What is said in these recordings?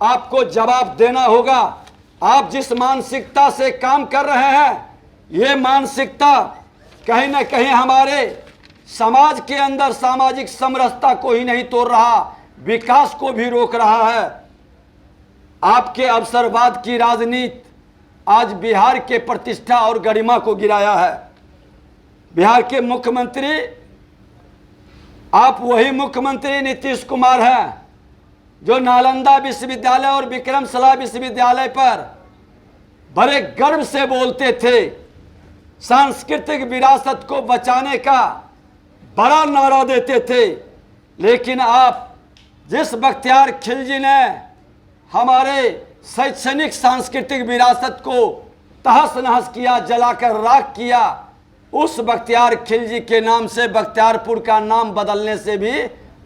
आपको जवाब देना होगा। आप जिस मानसिकता से काम कर रहे हैं, ये मानसिकता कहीं ना कहीं हमारे समाज के अंदर सामाजिक समरसता को ही नहीं तोड़ रहा, विकास को भी रोक रहा है। आपके अवसरवाद की राजनीति आज बिहार के प्रतिष्ठा और गरिमा को गिराया है। बिहार के मुख्यमंत्री, आप वही मुख्यमंत्री नीतीश कुमार हैं जो नालंदा विश्वविद्यालय और विक्रमशिला विश्वविद्यालय पर बड़े गर्व से बोलते थे, सांस्कृतिक विरासत को बचाने का बड़ा नारा देते थे। लेकिन आप जिस बख्तियार खिलजी ने हमारे शैक्षणिक सांस्कृतिक विरासत को तहस नहस किया, जलाकर राख किया, उस बख्तियार खिलजी के नाम से बख्तियारपुर का नाम बदलने से भी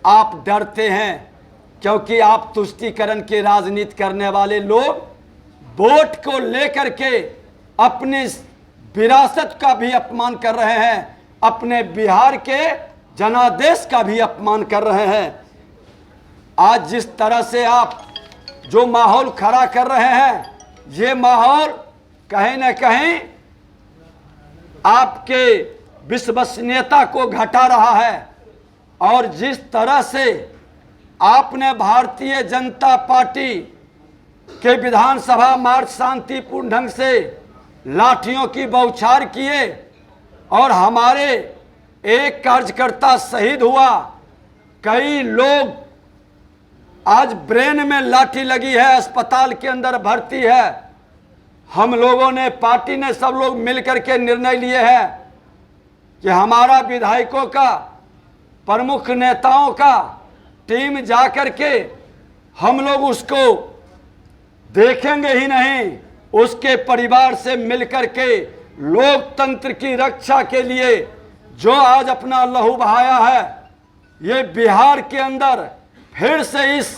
आप डरते हैं, क्योंकि आप तुष्टीकरण की राजनीति करने वाले लोग वोट को लेकर के अपनी विरासत का भी अपमान कर रहे हैं, अपने बिहार के जनादेश का भी अपमान कर रहे हैं। आज जिस तरह से आप जो माहौल खड़ा कर रहे हैं, ये माहौल कहीं न कहीं आपके विश्वसनीयता को घटा रहा है। और जिस तरह से आपने भारतीय जनता पार्टी के विधानसभा मार्च शांतिपूर्ण ढंग से लाठियों की बौछार किए और हमारे एक कार्यकर्ता शहीद हुआ, कई लोग आज ब्रेन में लाठी लगी है, अस्पताल के अंदर भर्ती है। हम लोगों ने, पार्टी ने, सब लोग मिलकर के निर्णय लिए हैं कि हमारा विधायकों का, प्रमुख नेताओं का टीम जाकर के हम लोग उसको देखेंगे ही नहीं, उसके परिवार से मिलकर के लोकतंत्र की रक्षा के लिए जो आज अपना लहू बहाया है, ये बिहार के अंदर फिर से इस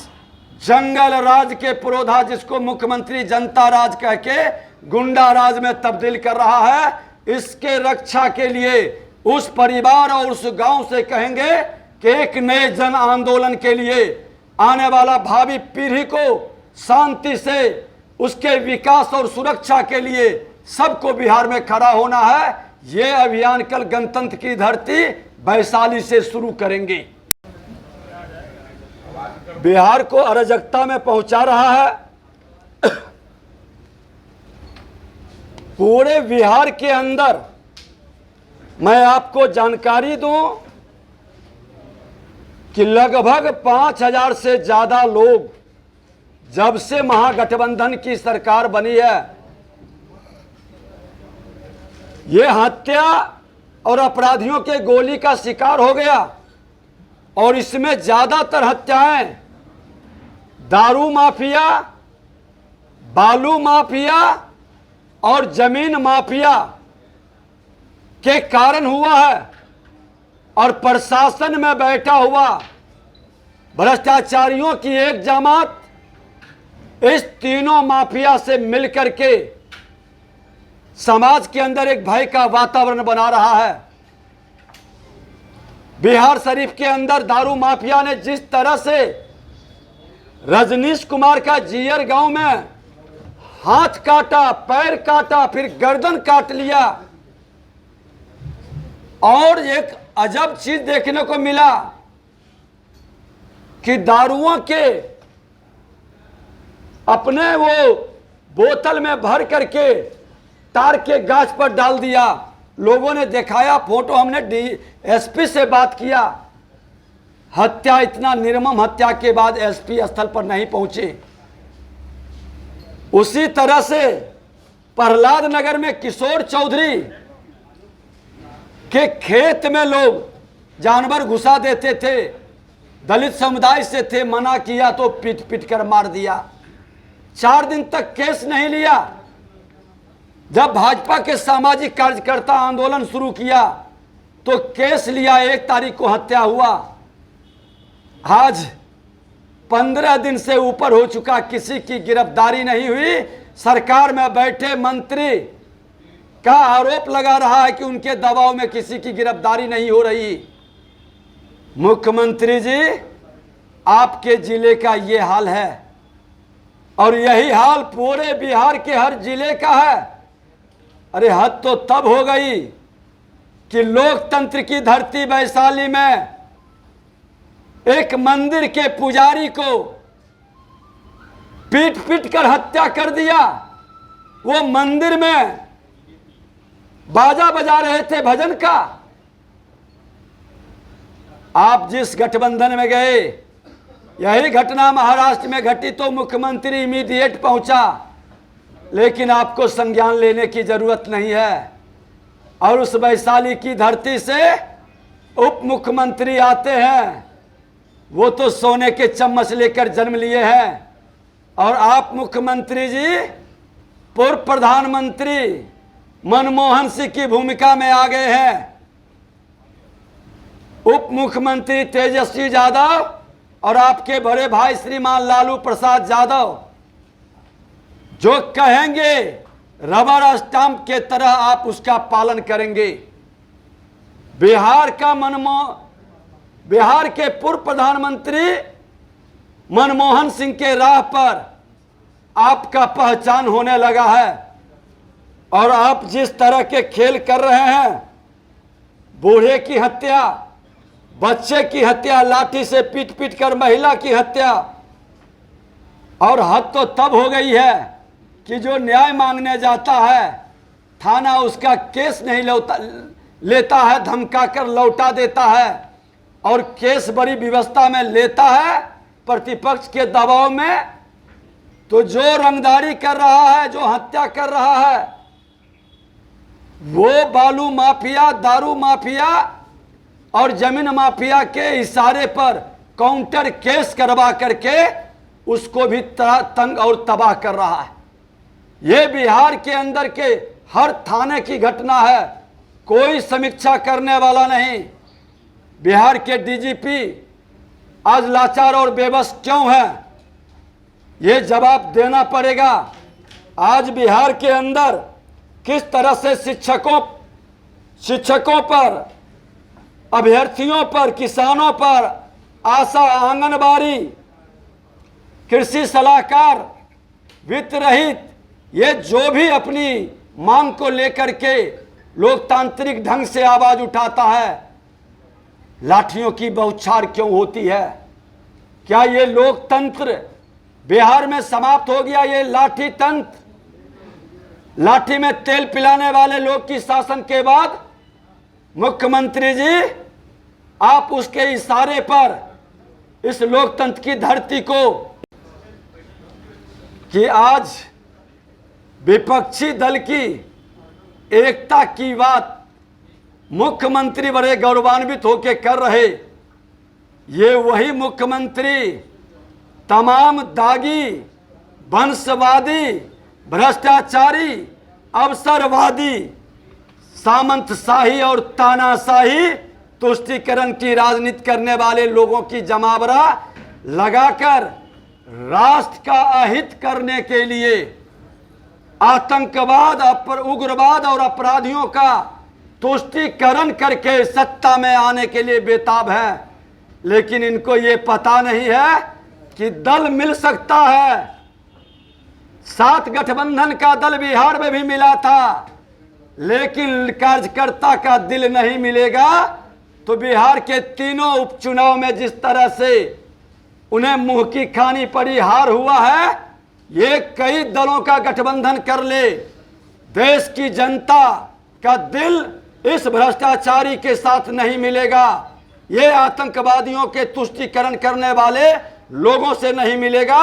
जंगल राज के पुरोधा, जिसको मुख्यमंत्री जनता राज कह के गुंडा राज में तब्दील कर रहा है, इसके रक्षा के लिए उस परिवार और उस गांव से कहेंगे कि एक नए जन आंदोलन के लिए आने वाला भावी पीढ़ी को शांति से उसके विकास और सुरक्षा के लिए सबको बिहार में खड़ा होना है। ये अभियान कल गणतंत्र की धरती वैशाली से शुरू करेंगे। बिहार को अराजकता में पहुंचा रहा है। पूरे बिहार के अंदर मैं आपको जानकारी दूं कि लगभग 5,000 से ज्यादा लोग जब से महागठबंधन की सरकार बनी है, ये हत्या और अपराधियों के गोली का शिकार हो गया। और इसमें ज्यादातर हत्याएं दारू माफिया, बालू माफिया और जमीन माफिया के कारण हुआ है। और प्रशासन में बैठा हुआ भ्रष्टाचारियों की एक जमात इस तीनों माफिया से मिलकर के समाज के अंदर एक भय का वातावरण बना रहा है। बिहार शरीफ के अंदर दारू माफिया ने जिस तरह से रजनीश कुमार का जीयर गांव में हाथ काटा, पैर काटा, फिर गर्दन काट लिया, और एक अजब चीज देखने को मिला कि दारुओं के अपने वो बोतल में भर करके तार के गाछ पर डाल दिया। लोगों ने दिखाया फोटो, हमने डीएसपी से बात किया। हत्या, इतना निर्मम हत्या के बाद एसपी स्थल पर नहीं पहुंचे। उसी तरह से प्रहलाद नगर में किशोर चौधरी के खेत में लोग जानवर घुसा देते थे, दलित समुदाय से थे, मना किया तो पीट पीट कर मार दिया। 4 दिन तक केस नहीं लिया। जब भाजपा के सामाजिक कार्यकर्ता आंदोलन शुरू किया तो केस लिया, 1 तारीख को हत्या हुआ। आज 15 दिन से ऊपर हो चुका, किसी की गिरफ्तारी नहीं हुई। सरकार में बैठे मंत्री का आरोप लगा रहा है कि उनके दबाव में किसी की गिरफ्तारी नहीं हो रही। मुख्यमंत्री जी, आपके जिले का ये हाल है। और यही हाल पूरे बिहार के हर जिले का है। अरे हद तो तब हो गई कि लोकतंत्र की धरती वैशाली में एक मंदिर के पुजारी को पीट पीट कर हत्या कर दिया। वो मंदिर में बाजा बजा रहे थे भजन का। आप जिस गठबंधन में गए, यही घटना महाराष्ट्र में घटी तो मुख्यमंत्री इमीडिएट पहुंचा, लेकिन आपको संज्ञान लेने की जरूरत नहीं है। और उस वैशाली की धरती से उप मुख्यमंत्री आते हैं, वो तो सोने के चम्मच लेकर जन्म लिए हैं। और आप मुख्यमंत्री जी पूर्व प्रधानमंत्री मनमोहन सिंह की भूमिका में आ गए हैं। उप मुख्यमंत्री तेजस्वी यादव और आपके बड़े भाई श्रीमान लालू प्रसाद यादव जो कहेंगे रबर स्टाम्प के तरह आप उसका पालन करेंगे। बिहार के पूर्व प्रधानमंत्री मनमोहन सिंह के राह पर आपका पहचान होने लगा है। और आप जिस तरह के खेल कर रहे हैं, बूढ़े की हत्या, बच्चे की हत्या, लाठी से पीट पीट कर महिला की हत्या, और हद तो तब हो गई है कि जो न्याय मांगने जाता है थाना उसका केस नहीं लेता है, धमका कर लौटा देता है। और केस बड़ी व्यवस्था में लेता है प्रतिपक्ष के दबाव में। तो जो रंगदारी कर रहा है, जो हत्या कर रहा है, वो बालू माफिया, दारू माफिया और जमीन माफिया के इशारे पर काउंटर केस करवा करके उसको भी तंग और तबाह कर रहा है। ये बिहार के अंदर के हर थाने की घटना है, कोई समीक्षा करने वाला नहीं। बिहार के डीजीपी आज लाचार और बेबस क्यों है, ये जवाब देना पड़ेगा। आज बिहार के अंदर किस तरह से शिक्षकों पर, अभ्यर्थियों पर, किसानों पर, आशा, आंगनबाड़ी, कृषि सलाहकार, वित्त रहित, ये जो भी अपनी मांग को लेकर के लोकतांत्रिक ढंग से आवाज उठाता है, लाठियों की बौछार क्यों होती है? क्या ये लोकतंत्र बिहार में समाप्त हो गया? ये लाठी तंत्र, लाठी में तेल पिलाने वाले लोग की शासन के बाद मुख्यमंत्री जी आप उसके इशारे पर इस लोकतंत्र की धरती को, कि आज विपक्षी दल की एकता की बात मुख्यमंत्री बड़े गौरवान्वित होकर कर रहे, ये वही मुख्यमंत्री तमाम दागी, वंशवादी, भ्रष्टाचारी, अवसरवादी, सामंतशाही और तानाशाही तुष्टीकरण की राजनीति करने वाले लोगों की जमावड़ा लगाकर राष्ट्र का अहित करने के लिए आतंकवाद, उग्रवाद और अपराधियों का तुष्टीकरण करके सत्ता में आने के लिए बेताब है। लेकिन इनको ये पता नहीं है कि दल मिल सकता है। 7 गठबंधन का दल बिहार में भी मिला था, लेकिन कार्यकर्ता का दिल नहीं मिलेगा। तो बिहार के तीनों उपचुनाव में जिस तरह से उन्हें मुंह की खानी पड़ी, हार हुआ है, ये कई दलों का गठबंधन कर ले, देश की जनता का दिल इस भ्रष्टाचारी के साथ नहीं मिलेगा, ये आतंकवादियों के तुष्टीकरण करने वाले लोगों से नहीं मिलेगा।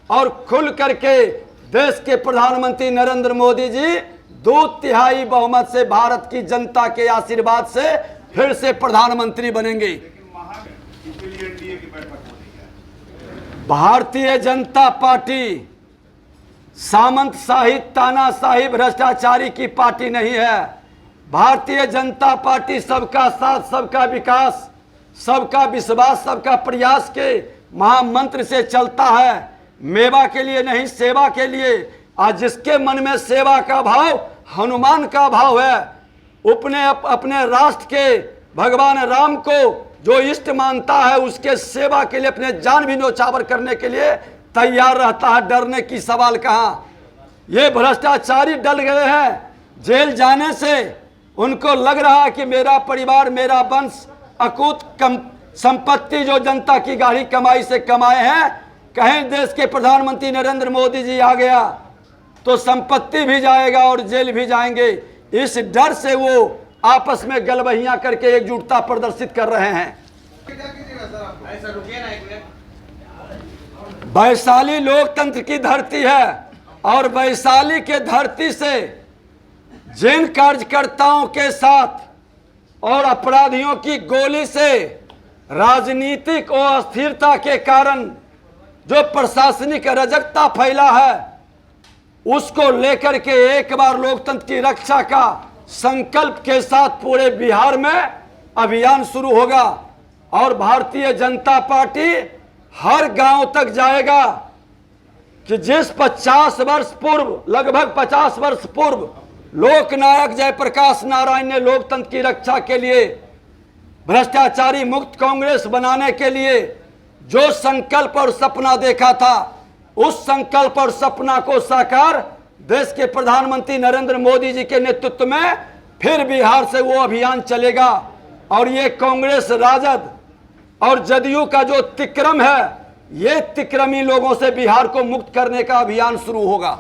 और खुल करके देश के प्रधानमंत्री नरेंद्र मोदी जी 2/3 बहुमत से भारत की जनता के आशीर्वाद से फिर से प्रधानमंत्री बनेंगे। भारतीय जनता पार्टी सामंतशाही, तानाशाही, भ्रष्टाचारी की पार्टी नहीं है। भारतीय जनता पार्टी सबका साथ, सबका विकास, सबका विश्वास, सबका प्रयास के महामंत्र से चलता है। मेवा के लिए नहीं, सेवा के लिए। आज जिसके मन में सेवा का भाव, हनुमान का भाव है, अपने राष्ट्र के भगवान राम को जो इष्ट मानता है, उसके सेवा के लिए अपने जान भी न्यौछावर करने के लिए तैयार रहता है, डरने की सवाल कहाँ। ये भ्रष्टाचारी डल गए हैं। जेल जाने से उनको लग रहा है कि मेरा परिवार, मेरा वंश अकूत संपत्ति जो जनता की गाढ़ी कमाई से कमाए हैं, कहीं देश के प्रधानमंत्री नरेंद्र मोदी जी आ गया तो संपत्ति भी जाएगा और जेल भी जाएंगे। इस डर से वो आपस में गलबहियां करके एकजुटता प्रदर्शित कर रहे हैं। वैशाली लोकतंत्र की धरती है और वैशाली के धरती से जिन कार्यकर्ताओं के साथ और अपराधियों की गोली से राजनीतिक अस्थिरता के कारण जो प्रशासनिक अराजकता फैला है, उसको लेकर के एक बार लोकतंत्र की रक्षा का संकल्प के साथ पूरे बिहार में अभियान शुरू होगा और भारतीय जनता पार्टी हर गांव तक जाएगा कि जिस 50 वर्ष पूर्व, लगभग 50 वर्ष पूर्व लोकनायक जयप्रकाश नारायण ने लोकतंत्र की रक्षा के लिए, भ्रष्टाचारी मुक्त कांग्रेस बनाने के लिए जो संकल्प और सपना देखा था, उस संकल्प और सपना को साकार देश के प्रधानमंत्री नरेंद्र मोदी जी के नेतृत्व में फिर बिहार से वो अभियान चलेगा। और ये कांग्रेस, राजद और जदयू का जो तिक्रम है, ये तिक्रमी लोगों से बिहार को मुक्त करने का अभियान शुरू होगा।